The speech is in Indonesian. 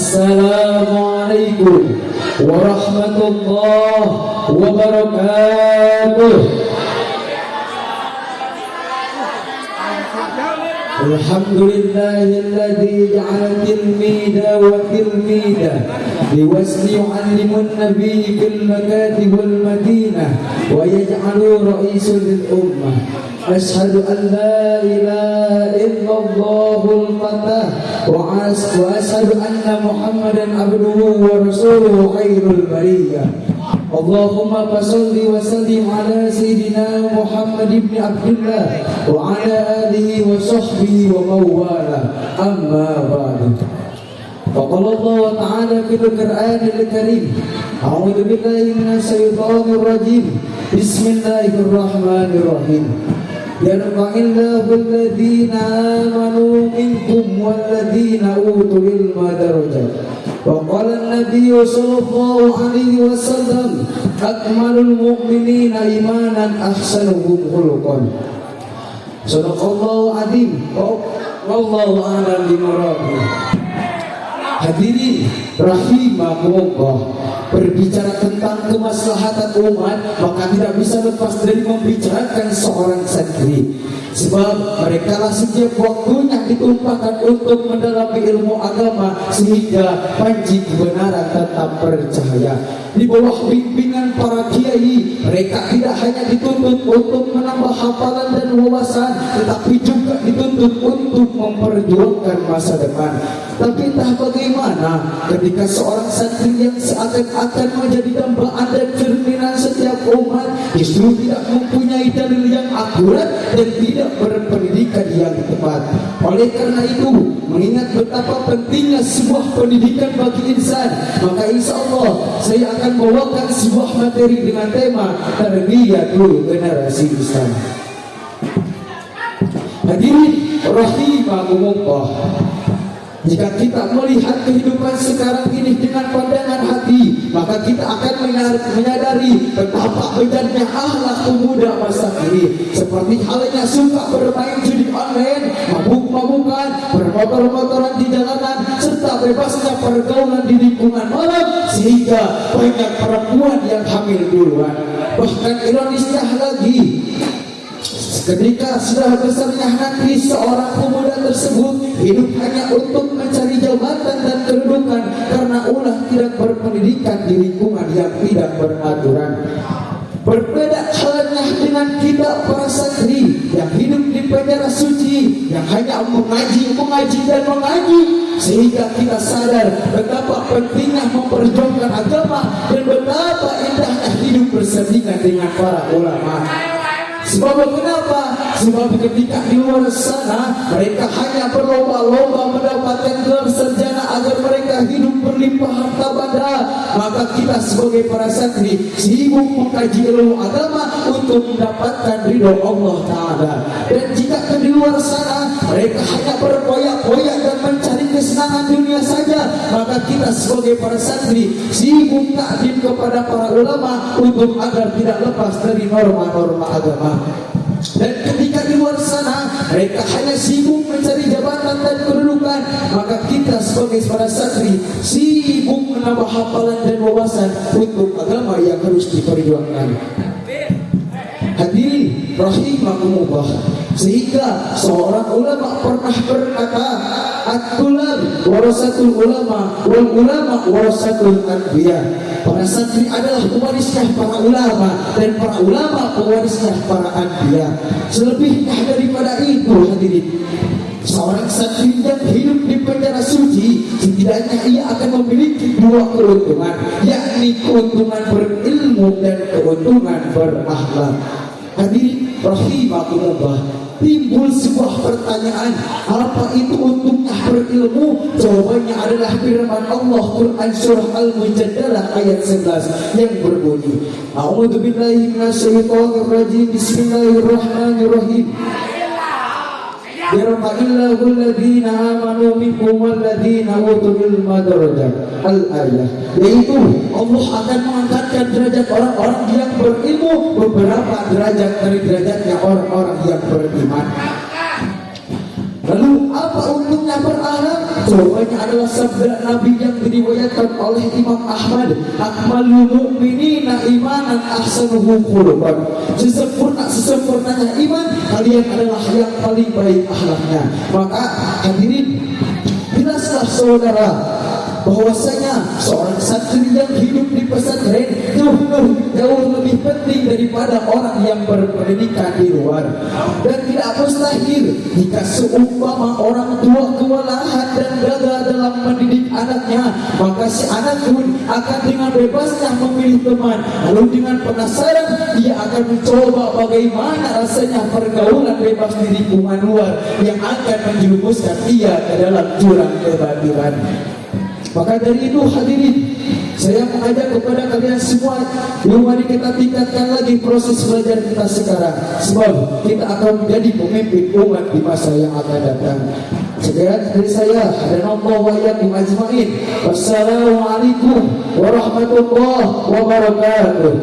Assalamualaikum warahmatullahi wabarakatuh. Alhamdulillahilladzi ja'ala tilmida wa tilmida liwasli yu'allimun nabiy fil makatib wal madinah wa yaj'alu ra'isul lil ummah. Ashhadu an la ilaha illallahul fatah wa ashhadu anna Muhammadan abduhu wa rasuluhu khairul bariyah. Allahumma salli wa sallim ala sayyidina Muhammad ibn Abdullah wa ala alihi wa sahbihi wa mawala. Amma ba'du. Faqala Allah ta'ala fil Qur'anil Karim, a'udzu billahi minasy syaithanir rajim. Bismillahirrahmanirrahim. Yarfa'illahu alladhina amanu minkum walladhina utul ilma darajat. Wa qala an-nabiyyu sallallahu alaihi wasallam akmalul mu'minina imanan ahsanuhum khuluqan. Sadaqallahu azim. Wallahu a'lam bimuradi. Hadirin rahimakumullah. Berbicara tentang kemaslahatan umat, maka tidak bisa lepas dari membicarakan seorang santri. Sebab mereka lah setiap waktunya ditumpahkan untuk mendalami ilmu agama, sehingga panji kebenaran tetap bercahaya. Di bawah bimbingan para kiai, mereka tidak hanya dituntut untuk menambah hafalan dan wawasan, tetapi juga dituntut untuk memperjuangkan masa depan. Tapi entah bagaimana ketika seorang santri yang seakan-akan menjadi dambaan dan cerminan setiap umat justru tidak mempunyai dalil yang akurat dan tidak berpendidikan yang tepat. Oleh karena itu, mengingat betapa pentingnya sebuah pendidikan bagi insan, maka insya Allah saya akan membawakan sebuah materi dengan tema Tarbiyatul Generasi Islam. Hadirin rahimakumullah. Jika kita melihat kehidupan sekarang ini dengan pandangan hati, maka kita akan menyadari betapa bejatnya akhlak pemuda masa kini. Seperti halnya suka bermain judi online, mabuk-mabukan, bermotor-motoran di jalanan, serta bebasnya pergaulan di lingkungan malam, sehingga banyak perempuan yang hamil duluan. Bahkan ironisnya lagi, ketika sudah besarnya nanti seorang pemuda tersebut hidup hanya untuk mencari jabatan dan kedudukan karena ulah tidak berpendidikan di lingkungan yang tidak beraturan. Berbeda halnya dengan kita para santri yang hidup di penjara suci, yang hanya mengaji dan mengaji, sehingga kita sadar betapa pentingnya memperjuangkan agama dan betapa indahnya hidup bersandingan dengan para ulama. Sebab kenapa? Sebab ketika di luar sana mereka hanya berlomba-lomba mendapatkan gelar sarjana agar mereka hidup berlimpah harta benda, maka kita sebagai para santri sibuk mengkaji ilmu agama untuk mendapatkan ridho Allah Ta'ala. Dan jika di luar sana mereka hanya berpoyak-poyak dan mencari kesenangan dunia saja, maka kita sebagai para santri sibuk takdim kepada para ulama untuk agar tidak lepas dari norma-norma agama. Dan ketika di luar sana mereka hanya sibuk mencari jabatan dan kedudukan, maka kita sebagai para santri sibuk menambah hafalan dan wawasan untuk agama yang harus diperjuangkan. Hadirin rahimakumullah. Sehingga seorang ulama pernah berkata, at-tulab warasatul ulama wal ulama warasatul anbiya. Para santri adalah pewarisnya para ulama dan para ulama pewarisnya para anbiya. Selebihnya daripada itu, hadirin, seorang santri yang hidup di penjara suci setidaknya ia akan memiliki dua keuntungan, yakni keuntungan berilmu dan keuntungan berakhlak. Hadirin rahimakumullah. Timbul sebuah pertanyaan, apa itu untungnya berilmu? Jawabannya adalah firman Allah Quran surah Al-Mujadalah ayat 11 yang berbunyi, A'udzu billahi minasyaitonir rajim. Bismillahirrahmanirrahim. Yarfa'illahu alladhina amanu minkum walladhina utul ilma darajat. Al-ayah, yaitu Allah akan mengangkatkan derajat orang-orang yang berilmu beberapa derajat dari derajatnya orang-orang yang beriman. Lalu apa untungnya berakhlak? Jawabannya adalah sabda Nabi yang diriwayatkan oleh Imam Ahmad, akmalul mu'minina imanan ahsanuhu khuluqan. Sesempurnanya iman, kalian adalah yang paling baik akhlaknya. Maka hadirin, jelaslah saudara bahwasanya seorang santri yang hidup di pesantren jauh lebih penting daripada orang yang berpendidikan di luar. Dan tidak mustahil jika seumpama orang tua kewalahan dan gagal dalam mendidik anaknya, maka si anak pun akan dengan bebasnya memilih teman. Lalu dengan penasaran dia akan mencoba bagaimana rasanya pergaulan bebas di lingkungan luar yang akan menjerumuskan ia ke dalam jurang kebatilan. Maka dari itu hadirin, saya mengajak kepada kalian semua, mari kita tingkatkan lagi proses belajar kita sekarang, sebab kita akan menjadi pemimpin umat di masa yang akan datang. Sekian dari saya, hadanallahu wa iyyakum ajmain. Wassalamualaikum warahmatullahi wabarakatuh.